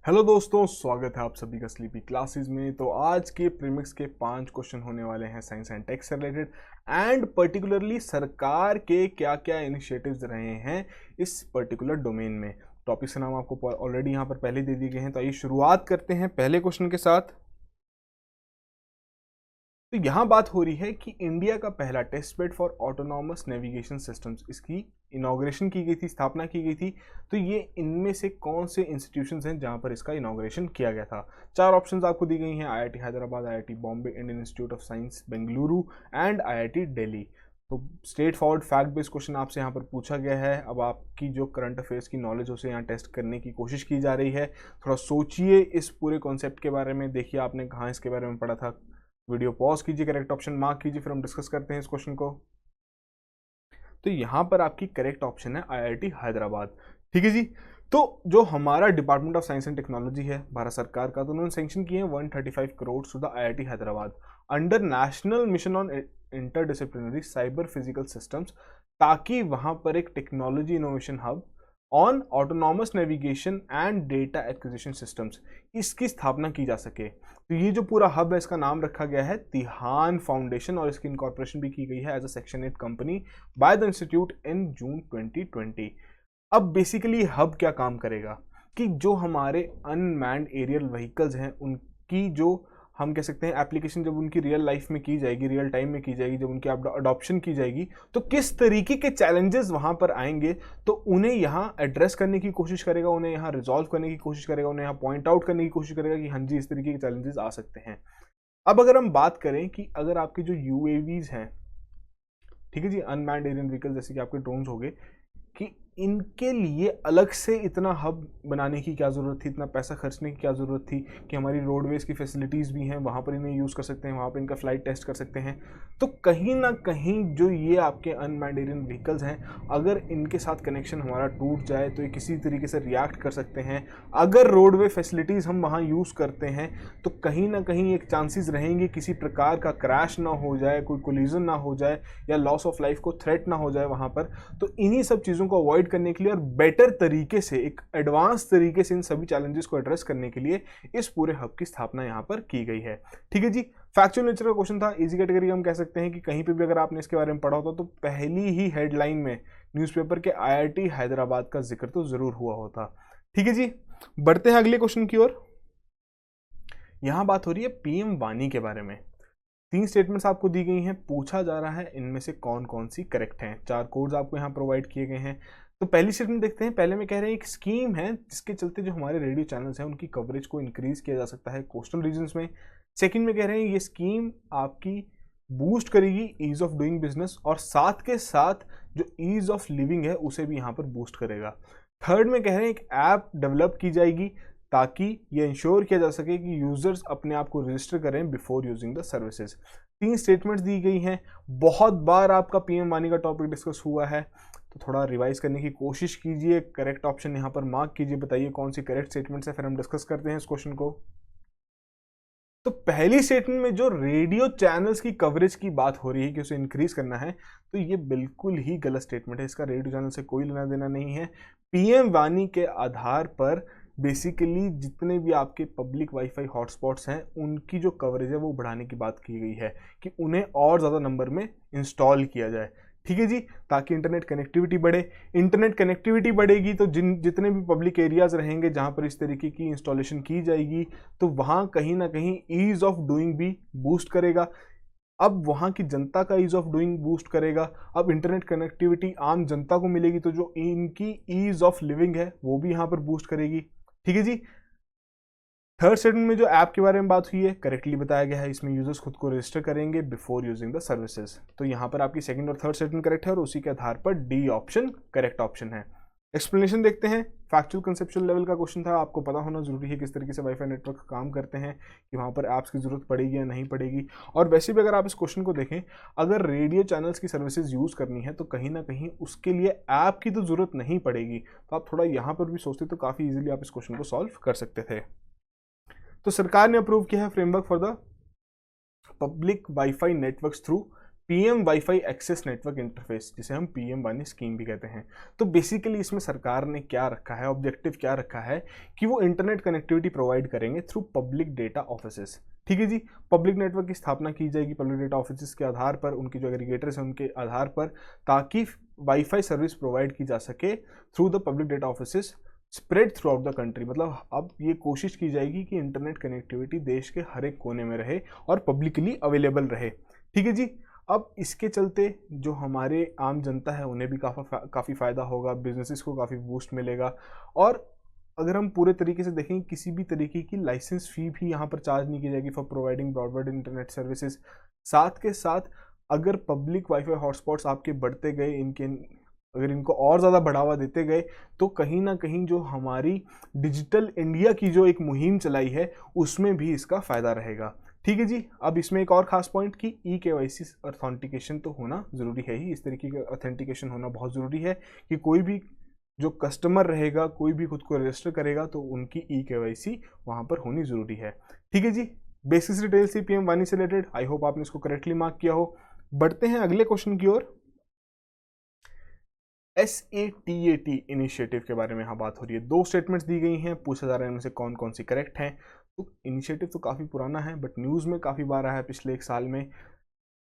Hello दोस्तों, स्वागत है आप सभी का स्लीपी क्लासेस में। तो आज के प्रीमिक्स के 5 क्वेश्चन होने वाले हैं साइंस एंड टेक से रिलेटेड एंड पर्टिकुलरली सरकार के क्या क्या इनिशिएटिव्स रहे हैं इस पर्टिकुलर डोमेन में। टॉपिक्स के नाम आपको ऑलरेडी यहाँ पर पहले दे दिए गए हैं, तो आइए शुरुआत करते हैं पहले क्वेश्चन के साथ। तो यहाँ बात हो रही है कि इंडिया का पहला test bed for autonomous navigation systems, इसकी इनॉग्रेशन की गई थी, स्थापना की गई थी। तो ये इनमें से कौन से इंस्टीट्यूशंस हैं जहाँ पर इसका इनॉग्रेशन किया गया था? 4 ऑप्शंस आपको दी गई हैं: IIT Hyderabad, IIT Bombay, Indian institute of science Bengaluru and IIT Delhi. तो straightforward fact based question आपसे यहाँ पर पूछा गया है। अब आपकी जो करंट अफेयर्स की नॉलेज उसे यहाँ टेस्ट करने की कोशिश की जा रही है। थोड़ा सोचिए इस पूरे कॉन्सेप्ट के बारे में, देखिए आपने कहाँ इसके बारे में पढ़ा था। वीडियो पॉज कीजिए, करेक्ट ऑप्शन मार्क कीजिए, फिर हम डिस्कस करते हैं इस क्वेश्चन को। तो यहां पर आपकी करेक्ट ऑप्शन है आईआईटी हैदराबाद। ठीक है जी। तो जो हमारा department of science and technology है भारत सरकार का, तो उन्होंने सैंक्शन किए हैं 135 crore to the IIT Hyderabad under national mission on interdisciplinary cyber physical systems, ताकि वहां पर एक technology innovation hub on autonomous navigation and data acquisition systems, इसकी स्थापना की जा सके। तो ये जो पूरा हब है इसका नाम रखा गया है तिहान फाउंडेशन, और इसकी इनकॉर्पोरेशन भी की गई है as a section 8 company by the institute in June 2020। अब बेसिकली हब क्या काम करेगा कि जो हमारे अनमैन्ड एरियल व्हीकल्स हैं उनकी जो हम कह सकते हैं एप्लीकेशन जब उनकी रियल लाइफ में की जाएगी, रियल टाइम में की जाएगी, जब उनकी अडॉप्शन की जाएगी, तो किस तरीके के चैलेंजेस वहां पर आएंगे, तो उन्हें यहाँ एड्रेस करने की कोशिश करेगा, उन्हें यहाँ रिजॉल्व करने की कोशिश करेगा, उन्हें यहाँ पॉइंट आउट करने की कोशिश करेगा कि हाँ जी इस तरीके के चैलेंजेस आ सकते हैं। अब अगर हम बात करें कि अगर आपके जो यूएवीज हैं, ठीक है जी, अनमैन्ड एरियल व्हीकल जैसे कि आपके ड्रोन्स हो गए, कि इनके लिए अलग से इतना हब बनाने की क्या ज़रूरत थी, इतना पैसा खर्चने की क्या ज़रूरत थी कि हमारी रोडवेज़ की फैसिलिटीज़ भी हैं, वहाँ पर इन्हें यूज़ कर सकते हैं, वहाँ पर इनका फ्लाइट टेस्ट कर सकते हैं। तो कहीं ना कहीं जो ये आपके अनमैन्ड एरियल व्हीकल्स हैं, अगर इनके साथ कनेक्शन हमारा टूट जाए तो ये किसी तरीके से रिएक्ट कर सकते हैं। अगर रोडवे फैसिलिटीज़ हम वहाँ यूज़ करते हैं तो कहीं ना कहीं एक चांसेस रहेंगे किसी प्रकार का क्रैश ना हो जाए, कोई कोलिजन ना हो जाए, या लॉस ऑफ लाइफ को थ्रेट ना हो जाए वहाँ पर। तो इन्हीं सब चीज़ों को अवॉइड करने के लिए और बेटर तरीके से, एक एडवांस तरीके से इन सभी चैलेंजेस को एड्रेस करने के लिए इस पूरे हब की स्थापना यहां पर की गई है। ठीक है जी। फैक्चुअल नेचर का क्वेश्चन था, इजी कैटेगरी हम कह सकते हैं कि कहीं पे भी अगर आपने इसके बारे में पढ़ा होता तो पहली ही हेडलाइन में न्यूज़पेपर के आईआईटी हैदराबाद का जिक्र तो जरूर हुआ होता। ठीक है जी। बढ़ते हैं अगले क्वेश्चन की ओर। यहां बात हो रही है पीएम वानी के बारे में। 3 स्टेटमेंट्स आपको दी गई हैं, पूछा जा रहा है इनमें से कौन कौन सी करेक्ट हैं। 4 कोड्स आपको यहाँ प्रोवाइड किए गए हैं। तो पहली स्टेटमेंट देखते हैं। पहले में कह रहे हैं एक स्कीम है जिसके चलते जो हमारे रेडियो चैनल्स हैं उनकी कवरेज को इंक्रीज किया जा सकता है कोस्टल रीजन्स में। सेकंड में कह रहे हैं ये स्कीम आपकी बूस्ट करेगी ईज ऑफ डूइंग बिजनेस, और साथ के साथ जो ईज ऑफ लिविंग है उसे भी यहाँ पर बूस्ट करेगा। थर्ड में कह रहे हैं एक ऐप डेवलप की जाएगी ताकि ये इंश्योर किया जा सके कि यूजर्स अपने आप को रजिस्टर करें before using the services. 3 statements दी गई हैं। बहुत बार आपका पीएम वानी का टॉपिक डिस्कस हुआ है, तो थोड़ा रिवाइज करने की कोशिश कीजिए। करेक्ट ऑप्शन यहाँ पर मार्क कीजिए, बताइए कौन सी करेक्ट स्टेटमेंट्स है, फिर हम डिस्कस करते हैं इस क्वेश्चन को। तो पहली स्टेटमेंट में जो रेडियो चैनल्स की कवरेज की बात हो रही है कि उसे इंक्रीज करना है, तो ये बिल्कुल ही गलत स्टेटमेंट है। इसका रेडियो चैनल से कोई लेना देना नहीं है। पीएम वानी के आधार पर बेसिकली जितने भी आपके पब्लिक वाईफाई हॉटस्पॉट्स हैं उनकी जो कवरेज है वो बढ़ाने की बात की गई है कि उन्हें और ज़्यादा नंबर में इंस्टॉल किया जाए। ठीक है जी, ताकि इंटरनेट कनेक्टिविटी बढ़े। इंटरनेट कनेक्टिविटी बढ़ेगी तो जितने भी पब्लिक एरियाज रहेंगे जहाँ पर इस तरीके की इंस्टॉलेशन की जाएगी, तो वहाँ कहीं ना कहीं ईज ऑफ डूइंग भी बूस्ट करेगा। अब वहाँ की जनता का ईज ऑफ डूइंग बूस्ट करेगा। अब इंटरनेट कनेक्टिविटी आम जनता को मिलेगी तो जो इनकी ईज ऑफ लिविंग है वो भी यहाँ पर बूस्ट करेगी। ठीक है जी। थर्ड स्टेटमेंट में जो ऐप के बारे में बात हुई है करेक्टली बताया गया है, इसमें यूजर्स खुद को रजिस्टर करेंगे बिफोर यूजिंग द सर्विसेज। तो यहाँ पर आपकी सेकंड और थर्ड स्टेटमेंट करेक्ट है और उसी के आधार पर डी ऑप्शन करेक्ट ऑप्शन है। एक्सप्लेनेशन देखते हैं। फैक्चुअल कंसेप्चुअल लेवल का क्वेश्चन था, आपको पता होना जरूरी है किस तरीके से वाईफाई नेटवर्क काम करते हैं, कि वहाँ पर ऐप्स की जरूरत पड़ेगी या नहीं पड़ेगी। और वैसे भी अगर आप इस क्वेश्चन को देखें, अगर रेडियो चैनल्स की सर्विसेज यूज़ करनी है तो कहीं ना कहीं उसके लिए ऐप की तो जरूरत नहीं पड़ेगी। तो आप थोड़ा यहाँ पर भी सोचते तो काफ़ी ईजिली आप इस क्वेश्चन को सॉल्व कर सकते थे। तो सरकार ने अप्रूव किया है framework for the public WiFi networks through PM WiFi access network interface, जिसे हम पीएम वानी स्कीम भी कहते हैं। तो बेसिकली इसमें सरकार ने क्या रखा है, ऑब्जेक्टिव क्या रखा है कि वो इंटरनेट कनेक्टिविटी प्रोवाइड करेंगे थ्रू पब्लिक डेटा ऑफिसेस। ठीक है जी, पब्लिक नेटवर्क की स्थापना की जाएगी पब्लिक डेटा ऑफिसेस के आधार पर, उनके जो एग्रीगेटर्स हैं उनके आधार पर, ताकि वाईफाई सर्विस प्रोवाइड की जा सके through the public data offices spread through out the country. मतलब अब ये कोशिश की जाएगी कि इंटरनेट कनेक्टिविटी देश के हर एक कोने में रहे और पब्लिकली अवेलेबल रहे। ठीक है जी, अब इसके चलते जो हमारे आम जनता है उन्हें भी काफ़ी फ़ायदा होगा, बिजनेसेस को काफ़ी बूस्ट मिलेगा। और अगर हम पूरे तरीके से देखें, किसी भी तरीके की लाइसेंस फ़ी भी यहाँ पर चार्ज नहीं की जाएगी for providing broadband internet services. साथ के साथ अगर पब्लिक वाईफाई हॉटस्पॉट्स आपके बढ़ते गए, अगर इनको और ज़्यादा बढ़ावा देते गए, तो कहीं ना कहीं जो हमारी डिजिटल इंडिया की जो एक मुहिम चलाई है उसमें भी इसका फ़ायदा रहेगा। ठीक है जी, अब इसमें एक और खास पॉइंट कि eKYC ऑथेंटिकेशन तो होना ज़रूरी है ही। इस तरीके का ऑथेंटिकेशन होना बहुत ज़रूरी है कि कोई भी जो कस्टमर रहेगा, कोई भी खुद को रजिस्टर करेगा, तो उनकी eKYC वहाँ पर होनी ज़रूरी है। ठीक है जी, बेसिक्स डिटेल से पीएम वानी से रिलेटेड, आई होप आपने इसको करेक्टली मार्क किया हो। बढ़ते हैं अगले क्वेश्चन की ओर। SATAT इनिशिएटिव के बारे में यहाँ बात हो रही है। 2 स्टेटमेंट्स दी गई हैं, पूछा जा रहा है इनमें से कौन कौन सी करेक्ट हैं। तो इनिशिएटिव तो काफ़ी पुराना है बट न्यूज़ में काफ़ी बार आया है पिछले 1 साल में।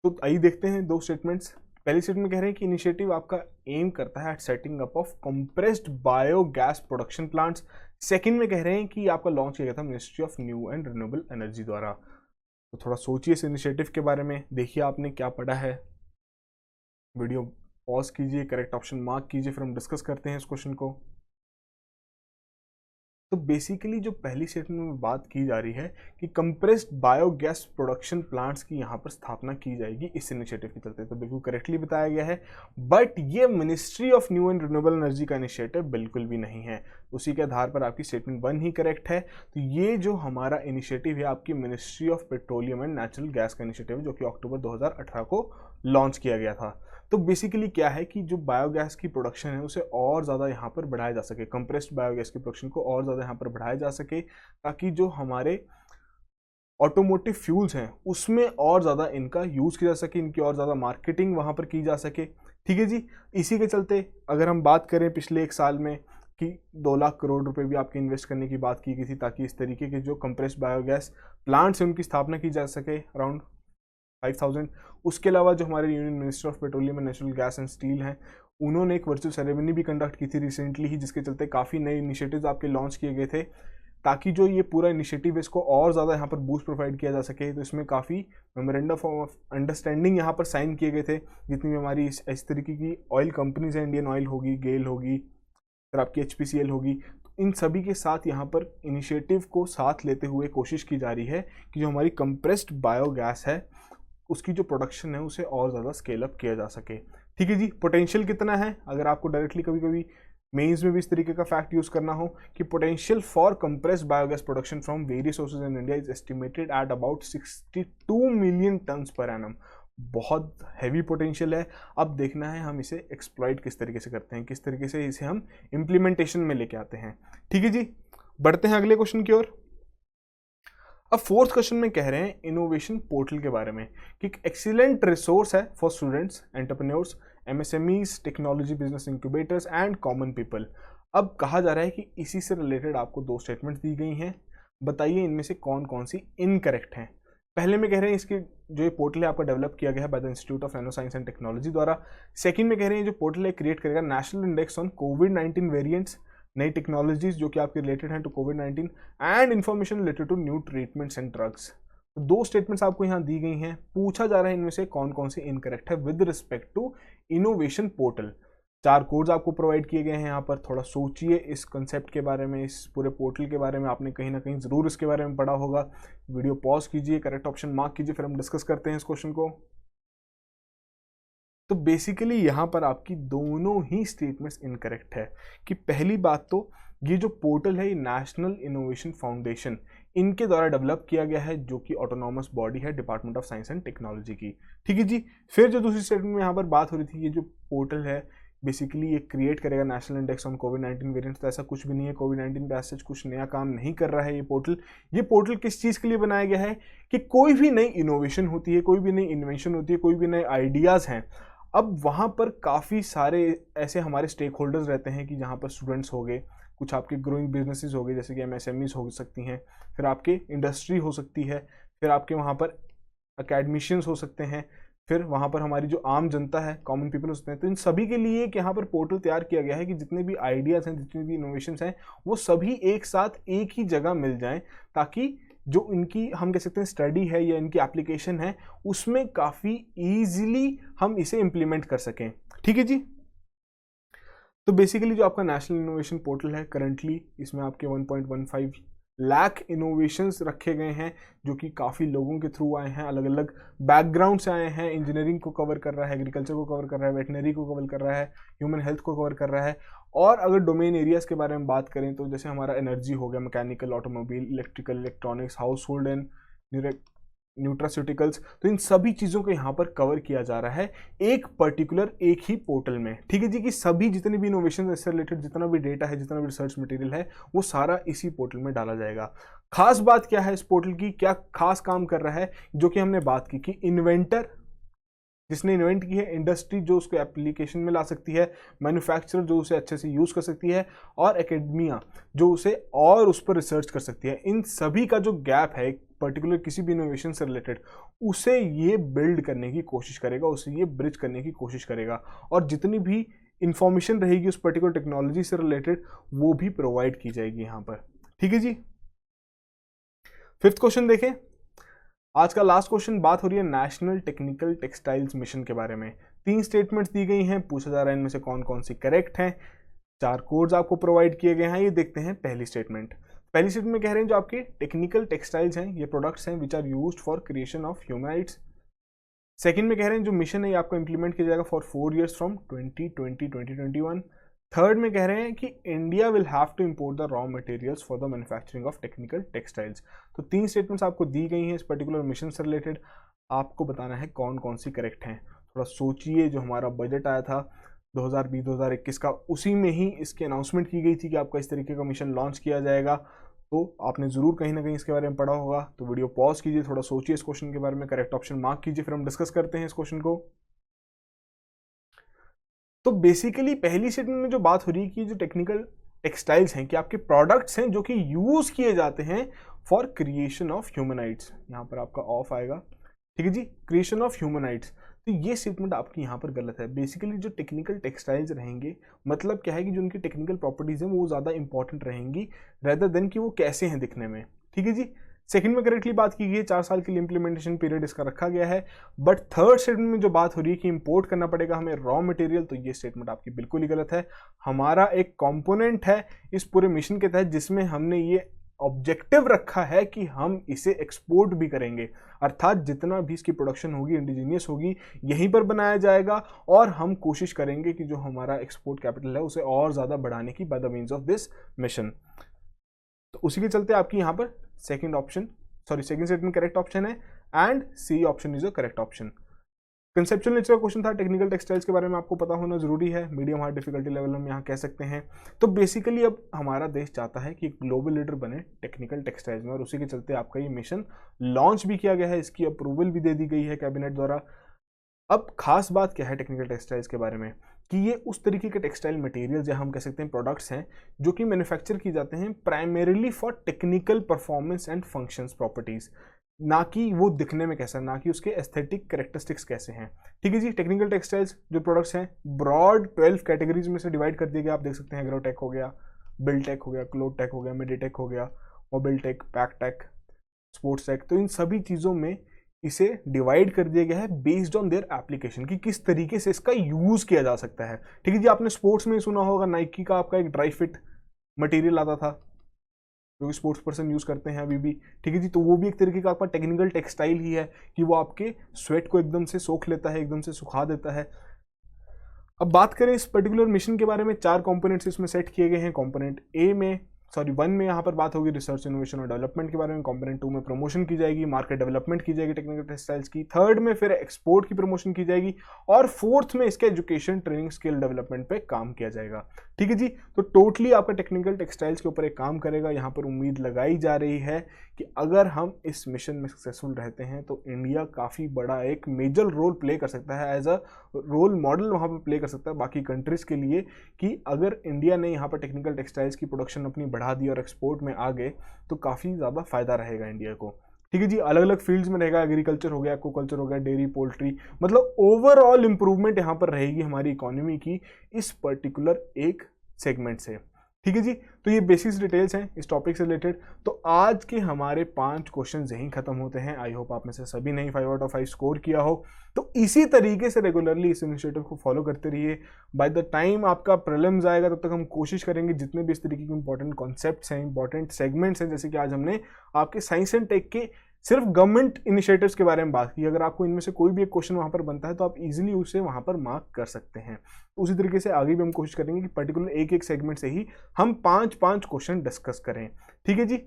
तो आइए देखते हैं 2 स्टेटमेंट्स। पहली स्टेटमेंट में कह रहे हैं कि इनिशिएटिव आपका एम करता है at setting up of compressed biogas production plants. Second में कह रहे हैं कि आपका लॉन्च किया गया था ministry of new and renewable energy द्वारा। तो थोड़ा सोचिए इस इनिशिएटिव के बारे में, देखिए आपने क्या पढ़ा है। वीडियो पॉज कीजिए, करेक्ट ऑप्शन मार्क कीजिए, फिर हम डिस्कस करते हैं इस क्वेश्चन को। तो बेसिकली जो पहली स्टेटमेंट में बात की जा रही है कि कंप्रेस्ड बायोगैस प्रोडक्शन प्लांट्स की यहाँ पर स्थापना की जाएगी इस इनिशिएटिव के चलते, तो बिल्कुल करेक्टली बताया गया है। बट ये ministry of new and renewable energy का इनिशिएटिव बिल्कुल भी नहीं है। उसी के आधार पर आपकी स्टेटमेंट 1 ही करेक्ट है। तो ये जो हमारा इनिशिएटिव है आपकी ministry of petroleum and natural gas का इनिशिएटिव है, जो कि अक्टूबर 2018 को लॉन्च किया गया था। तो बेसिकली क्या है कि जो बायोगैस की प्रोडक्शन है उसे और ज़्यादा यहाँ पर बढ़ाया जा सके, कंप्रेस्ड बायोगैस की प्रोडक्शन को और ज़्यादा यहाँ पर बढ़ाया जा सके, ताकि जो हमारे ऑटोमोटिव फ्यूल्स हैं उसमें और ज़्यादा इनका यूज़ किया जा सके, इनकी और ज़्यादा मार्केटिंग वहाँ पर की जा सके। ठीक है जी, इसी के चलते अगर हम बात करें पिछले 1 साल में कि 2 लाख करोड़ रुपए भी आपके इन्वेस्ट करने की बात की गई थी, ताकि इस तरीके के जो कंप्रेस्ड बायोगैस प्लांट्स हैं उनकी स्थापना की जा सके, अराउंड 5000। उसके अलावा जो हमारे union minister of petroleum and natural gas and steel हैं, उन्होंने एक वर्चुअल सेरेमनी भी कंडक्ट की थी रिसेंटली ही, जिसके चलते काफ़ी नए इनिशिएटिव्स आपके लॉन्च किए गए थे, ताकि जो ये पूरा इनिशिएटिव है इसको और ज़्यादा यहाँ पर बूस्ट प्रोवाइड किया जा सके। तो इसमें काफ़ी मेमोरेंडम ऑफ अंडरस्टैंडिंग यहाँ पर साइन किए गए थे, जितनी भी हमारी इस तरीके की ऑयल कंपनीज हैं, इंडियन ऑयल होगी, गेल होगी, फिर आपकी HPCL होगी, इन सभी के साथ यहाँ पर इनिशिएटिव को साथ लेते हुए कोशिश की जा रही है कि जो हमारी कंप्रेस्ड बायोगैस है उसकी जो प्रोडक्शन है उसे और ज़्यादा स्केल अप किया जा सके। ठीक है जी, पोटेंशियल कितना है, अगर आपको डायरेक्टली कभी कभी मेंस में भी इस तरीके का फैक्ट यूज़ करना हो कि potential for compressed biogas production from various sources in India is estimated at about 62 million turns per annum. बहुत हैवी पोटेंशियल है। अब देखना है हम इसे एक्सप्लॉइट किस तरीके से करते हैं, किस तरीके से इसे हम इम्प्लीमेंटेशन में लेके आते हैं। ठीक है जी, बढ़ते हैं अगले क्वेश्चन की ओर। अब 4th क्वेश्चन में कह रहे हैं इनोवेशन पोर्टल के बारे में कि एक एक्सीलेंट रिसोर्स है for students, entrepreneurs, MSMEs, technology business incubators and common people. अब कहा जा रहा है कि इसी से रिलेटेड आपको 2 स्टेटमेंट्स दी गई हैं, बताइए इनमें से कौन कौन सी इनकरेक्ट हैं। पहले में कह रहे हैं इसके जो ये पोर्टल है आपका डेवलप किया गया है by the institute of nano science and technology द्वारा। सेकंड में कह रहे हैं जो पोर्टल है क्रिएट करेगा नेशनल इंडेक्स ऑन कोविड-19 वेरिएंट्स, नई टेक्नोलॉजीज जो कि आपके रिलेटेड हैं टू कोविड-19 and information related to new treatments and drugs. तो 2 स्टेटमेंट्स आपको यहाँ दी गई हैं, पूछा जा रहा है इनमें से कौन कौन से इनकरेक्ट है with respect to innovation portal. 4 codes आपको प्रोवाइड किए गए हैं यहाँ पर। थोड़ा सोचिए इस कंसेप्ट के बारे में, इस पूरे पोर्टल के बारे में, आपने कहीं ना कहीं ज़रूर इसके बारे में पढ़ा होगा। वीडियो पॉज कीजिए, करेक्ट ऑप्शन मार्क कीजिए, फिर हम डिस्कस करते हैं इस क्वेश्चन को। तो बेसिकली यहाँ पर आपकी दोनों ही स्टेटमेंट्स इनकरेक्ट है कि पहली बात तो ये जो पोर्टल है ये नेशनल इनोवेशन फाउंडेशन इनके द्वारा डेवलप किया गया है, जो कि ऑटोनॉमस बॉडी है department of science and technology की। ठीक है जी, फिर जो दूसरी स्टेटमेंट में यहाँ पर बात हो रही थी, ये जो पोर्टल है बेसिकली ये क्रिएट करेगा नेशनल इंडेक्स ऑन कोविड-19 वेरिएंट्स। तो ऐसा कुछ भी नहीं है, कोविड-19 पे ऐसा कुछ नया काम नहीं कर रहा है ये पोर्टल। ये पोर्टल किस चीज़ के लिए बनाया गया है कि कोई भी नई इनोवेशन होती है, कोई भी नई इन्वेंशन होती है, कोई भी नए आइडियाज़ हैं, अब वहाँ पर काफ़ी सारे ऐसे हमारे स्टेक होल्डर्स रहते हैं कि जहाँ पर स्टूडेंट्स हो गए, कुछ आपके ग्रोइंग बिजनेसेस हो गए जैसे कि एमएसएमईज हो सकती हैं, फिर आपके इंडस्ट्री हो सकती है, फिर आपके वहाँ पर अकेडमिशियंस हो सकते हैं, फिर वहाँ पर हमारी जो आम जनता है, कॉमन पीपल होते हैं। तो इन सभी के लिए एक यहाँ पर पोर्टल तैयार किया गया है कि जितने भी आइडियाज़ हैं, जितनी भी इनोवेशंस हैं, वो सभी एक साथ एक ही जगह मिल जाएं, ताकि जो इनकी हम कह सकते हैं स्टडी है या इनकी एप्लीकेशन है, उसमें काफ़ी ईजिली हम इसे इम्प्लीमेंट कर सकें। ठीक है जी। तो बेसिकली जो आपका नेशनल इनोवेशन पोर्टल है, करंटली इसमें आपके 1.15 लाख इनोवेशंस रखे गए हैं, जो कि काफ़ी लोगों के थ्रू आए हैं, अलग अलग बैकग्राउंड से आए हैं। इंजीनियरिंग को कवर कर रहा है, एग्रीकल्चर को कवर कर रहा है, वेटनरी को कवर कर रहा है, ह्यूमन हेल्थ को कवर कर रहा है। और अगर डोमेन एरियाज़ के बारे में बात करें तो जैसे हमारा एनर्जी हो गया, mechanical, automobile, electrical, electronics, house hold and nutraceuticals, तो इन सभी चीज़ों को यहाँ पर कवर किया जा रहा है एक पर्टिकुलर एक ही पोर्टल में। ठीक है जी, कि सभी जितने भी इनोवेशन से रिलेटेड जितना भी डेटा है, जितना भी रिसर्च मटेरियल है, वो सारा इसी पोर्टल में डाला जाएगा। खास बात क्या है इस पोर्टल की, क्या खास काम कर रहा है, जो कि हमने बात की कि इन्वेंटर जिसने इन्वेंट की है, इंडस्ट्री जो उसको एप्लीकेशन में ला सकती है, मैन्युफैक्चरर जो उसे अच्छे से यूज़ कर सकती है, और एकेडमिया जो उसे और उस पर रिसर्च कर सकती है। इन सभी का जो गैप है पर्टिकुलर किसी भी इनोवेशन से रिलेटेड, उसे ये बिल्ड करने की कोशिश करेगा, उसे ये ब्रिज करने की कोशिश करेगा, और जितनी भी इंफॉर्मेशन रहेगी उस पर्टिकुलर टेक्नोलॉजी से रिलेटेड वो भी प्रोवाइड की जाएगी यहाँ पर। ठीक है जी। 5th क्वेश्चन देखें, आज का लास्ट क्वेश्चन। बात हो रही है नेशनल टेक्निकल टेक्सटाइल्स मिशन के बारे में। 3 स्टेटमेंट्स दी गई हैं, पूछा जा रहा है इनमें से कौन कौन सी करेक्ट हैं। 4 कोड्स आपको प्रोवाइड किए गए हैं। ये देखते हैं पहली स्टेटमेंट। पहली स्टेटमेंट में कह रहे हैं जो आपके टेक्निकल टेक्सटाइल्स हैं ये प्रोडक्ट्स हैं which are used for creation of humanoids. Second में कह रहे हैं जो मिशन है ये आपको इंप्लीमेंट किया जाएगा फॉर 4 years फ्रॉम 2020-2021। थर्ड में कह रहे हैं कि India will have to import the raw materials for the manufacturing of technical textiles. तो 3 स्टेटमेंट्स आपको दी गई हैं इस पर्टिकुलर मिशन से रिलेटेड। आपको बताना है कौन कौन सी करेक्ट हैं। थोड़ा सोचिए, जो हमारा बजट आया था 2020-2021 का, उसी में ही इसकी अनाउंसमेंट की गई थी कि आपका इस तरीके का मिशन लॉन्च किया जाएगा। तो आपने ज़रूर कहीं ना कहीं इसके बारे में पढ़ा होगा। तो वीडियो पॉज कीजिए, थोड़ा सोचिए इस क्वेश्चन के बारे में, करेक्ट ऑप्शन मार्क कीजिए, फिर हम डिस्कस करते हैं इस क्वेश्चन को। तो बेसिकली पहली स्टेटमेंट में जो बात हो रही है कि जो टेक्निकल टेक्सटाइल्स हैं कि आपके प्रोडक्ट्स हैं जो कि यूज़ किए जाते हैं फॉर क्रिएशन ऑफ ह्यूमनाइड्स। यहाँ पर आपका ऑफ आएगा, ठीक है जी, क्रिएशन ऑफ ह्यूमनाइड्स। तो ये स्टेटमेंट आपकी यहाँ पर गलत है। बेसिकली जो टेक्निकल टेक्सटाइल्स रहेंगे, मतलब क्या है कि जो उनकी टेक्निकल प्रॉपर्टीज़ हैं वो ज़्यादा इंपॉर्टेंट रहेंगी रेदर देन कि वो कैसे हैं दिखने में। ठीक है जी। सेकंड में करेक्टली बात की गई है, 4 साल के लिए इंप्लीमेंटेशन पीरियड इसका रखा गया है। बट थर्ड स्टेटमेंट में जो बात हो रही है कि इंपोर्ट करना पड़ेगा हमें रॉ मटेरियल, तो ये स्टेटमेंट आपकी बिल्कुल ही गलत है। हमारा एक कंपोनेंट है इस पूरे मिशन के तहत जिसमें हमने ये ऑब्जेक्टिव रखा है कि हम इसे एक्सपोर्ट भी करेंगे, अर्थात जितना भी इसकी प्रोडक्शन होगी इंडिजीनियस होगी, यहीं पर बनाया जाएगा, और हम कोशिश करेंगे कि जो हमारा एक्सपोर्ट कैपिटल है उसे और ज़्यादा बढ़ाने की by the means of this mission. तो उसी के चलते आपकी यहाँ पर सेकंड स्टेटमेंट करेक्ट ऑप्शन है, and C option is a correct option. Conceptual nature का क्वेश्चन था, टेक्निकल टेक्सटाइल्स के बारे में आपको पता होना जरूरी है, मीडियम हार्ड डिफिकल्टी लेवल हम यहाँ कह सकते हैं। तो बेसिकली अब हमारा देश चाहता है कि ग्लोबल लीडर बने टेक्निकल टेक्सटाइल्स में, और उसी के चलते आपका ये मिशन लॉन्च भी किया गया है, इसकी अप्रूवल भी दे दी गई है कैबिनेट द्वारा। अब खास बात क्या है टेक्निकल टेक्सटाइल्स के बारे में कि ये उस तरीके के टेक्सटाइल मटेरियल्स या हम कह सकते हैं प्रोडक्ट्स हैं जो कि मैन्युफैक्चर की जाते हैं primarily for technical performance and functions properties, ना कि वो दिखने में कैसा, ना कि उसके एस्थेटिक कैरेक्टरिस्टिक्स कैसे हैं। ठीक है जी। टेक्निकल टेक्सटाइल्स जो प्रोडक्ट्स हैं ब्रॉड 12 कैटेगरीज में से डिवाइड कर दिए गए। आप देख सकते हैं एग्रोटेक हो गया, बिल्टेक हो गया, क्लोथटेक हो गया, मेडिटेक हो गया, मोबिलटेक, पैकटेक, स्पोर्ट्स टेक। तो इन सभी चीज़ों में इसे डिवाइड कर दिया गया है बेस्ड ऑन देयर एप्लीकेशन कि किस तरीके से इसका यूज़ किया जा सकता है। ठीक है जी। आपने स्पोर्ट्स में सुना होगा नाइकी का आपका एक ड्राई फिट मटेरियल आता था जो कि स्पोर्ट्स पर्सन यूज़ करते हैं अभी भी। ठीक है जी। तो वो भी एक तरीके का आपका टेक्निकल टेक्सटाइल ही है कि वो आपके स्वेट को एकदम से सोख लेता है, एकदम से सुखा देता है। अब बात करें इस पर्टिकुलर मिशन के बारे में, 4 कंपोनेंट्स इसमें सेट किए गए हैं। कंपोनेंट ए में 1 में यहाँ पर बात होगी रिसर्च इनोवेशन और डेवलपमेंट के बारे में, कंपोनेंट 2 में प्रमोशन की जाएगी, मार्केट डेवलपमेंट की जाएगी टेक्निकल टेक्सटाइल्स की, थर्ड में फिर एक्सपोर्ट की प्रमोशन की जाएगी, और फोर्थ में इसके एजुकेशन ट्रेनिंग स्किल डेवलपमेंट पे काम किया जाएगा। ठीक है जी, तो टोटली आपका टेक्निकल टेक्सटाइल्स के ऊपर एक काम करेगा। यहाँ पर उम्मीद लगाई जा रही है कि अगर हम इस मिशन में सक्सेसफुल रहते हैं तो इंडिया काफ़ी बड़ा एक मेजर रोल प्ले कर सकता है, एज अ रोल मॉडल वहाँ पर प्ले कर सकता है बाकी कंट्रीज़ के लिए, कि अगर इंडिया ने यहाँ पर टेक्निकल टेक्सटाइल्स की प्रोडक्शन अपनी बढ़ा दी और एक्सपोर्ट में आ गए तो काफ़ी ज़्यादा फायदा रहेगा इंडिया को। ठीक है जी, अलग अलग फील्ड्स में रहेगा, एग्रीकल्चर हो गया, एक्वाकल्चर हो गया, डेयरी, पोल्ट्री, मतलब ओवरऑल इंप्रूवमेंट यहाँ पर रहेगी हमारी इकोनॉमी की इस पर्टिकुलर एक सेगमेंट से। ठीक है जी, तो ये बेसिक्स डिटेल्स हैं इस टॉपिक से रिलेटेड। तो आज के हमारे 5 क्वेश्चन यहीं खत्म होते हैं। आई होप आप में से सभी ने 5 आउट ऑफ 5 स्कोर किया हो। तो इसी तरीके से रेगुलरली इस इनिशिएटिव को फॉलो करते रहिए। बाय द टाइम आपका प्रीलिम्स आएगा तब तक हम कोशिश करेंगे जितने भी इस तरीके के इंपॉर्टेंट कॉन्सेप्ट्स हैं, इंपॉर्टेंट सेगमेंट्स हैं, जैसे कि आज हमने आपके साइंस एंड टेक के सिर्फ गवर्नमेंट इनिशिएटिव्स के बारे में बात की, अगर आपको इनमें से कोई भी एक क्वेश्चन वहाँ पर बनता है तो आप इजीली उसे वहाँ पर मार्क कर सकते हैं। उसी तरीके से आगे भी हम कोशिश करेंगे कि पर्टिकुलर एक सेगमेंट से ही हम 5 क्वेश्चन डिस्कस करें। ठीक है जी,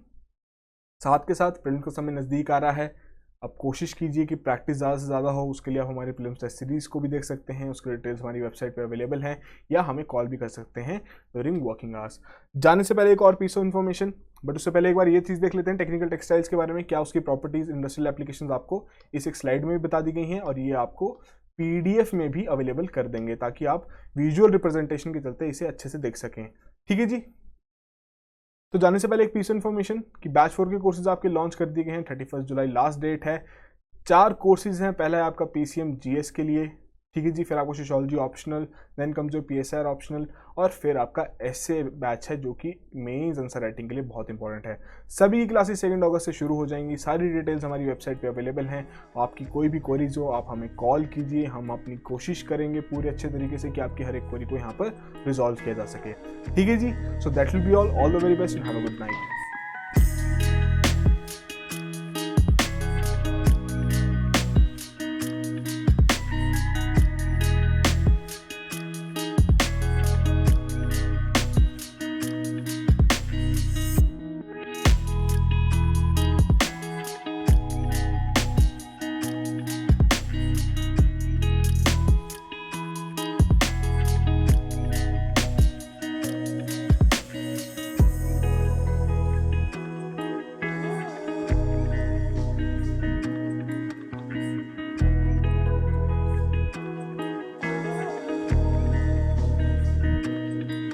साथ के साथ प्रीलिम्स का समय नज़दीक आ रहा है। अब कोशिश कीजिए कि प्रैक्टिस ज़्यादा से ज़्यादा हो। उसके लिए आप हमारे प्रीलिम्स टेस्ट सीरीज़ को भी देख सकते हैं, उसके डिटेल्स हमारी वेबसाइट पे अवेलेबल हैं, या हमें कॉल भी कर सकते हैं ड्यूरिंग वर्किंग आवर्स। जाने से पहले एक और पीस ऑफ इन्फॉर्मेशन, बट उससे पहले एक बार ये चीज़ देख लेते हैं टेक्निकल टेक्सटाइल्स के बारे में, क्या उसकी प्रॉपर्टीज़, इंडस्ट्रियल एप्लीकेशंस आपको इस एक स्लाइड में भी बता दी गई हैं, और ये आपको PDF में भी अवेलेबल कर देंगे ताकि आप विजुअल रिप्रेजेंटेशन के चलते इसे अच्छे से देख सकें। ठीक है जी, तो जाने से पहले एक पीस इन्फॉर्मेशन कि बैच 4 के कोर्सेज आपके लॉन्च कर दिए गए हैं। 31 जुलाई लास्ट डेट है। 4 कोर्सेज हैं। पहला है आपका PCM GS के लिए, ठीक है जी, फिर आपको sociology optional, then comes your PSR optional, और फिर आपका ऐसे बैच है जो कि मेंस आंसर राइटिंग के लिए बहुत इंपॉर्टेंट है। सभी की क्लासेस 2 अगस्त से शुरू हो जाएंगी। सारी डिटेल्स हमारी वेबसाइट पे अवेलेबल हैं। आपकी कोई भी क्वेरीज हो आप हमें कॉल कीजिए, हम अपनी कोशिश करेंगे पूरे अच्छे तरीके से कि आपकी हर एक क्वेरी को यहाँ पर रिजॉल्व किया जा सके। ठीक है जी, so that will be all the very best and have a good night.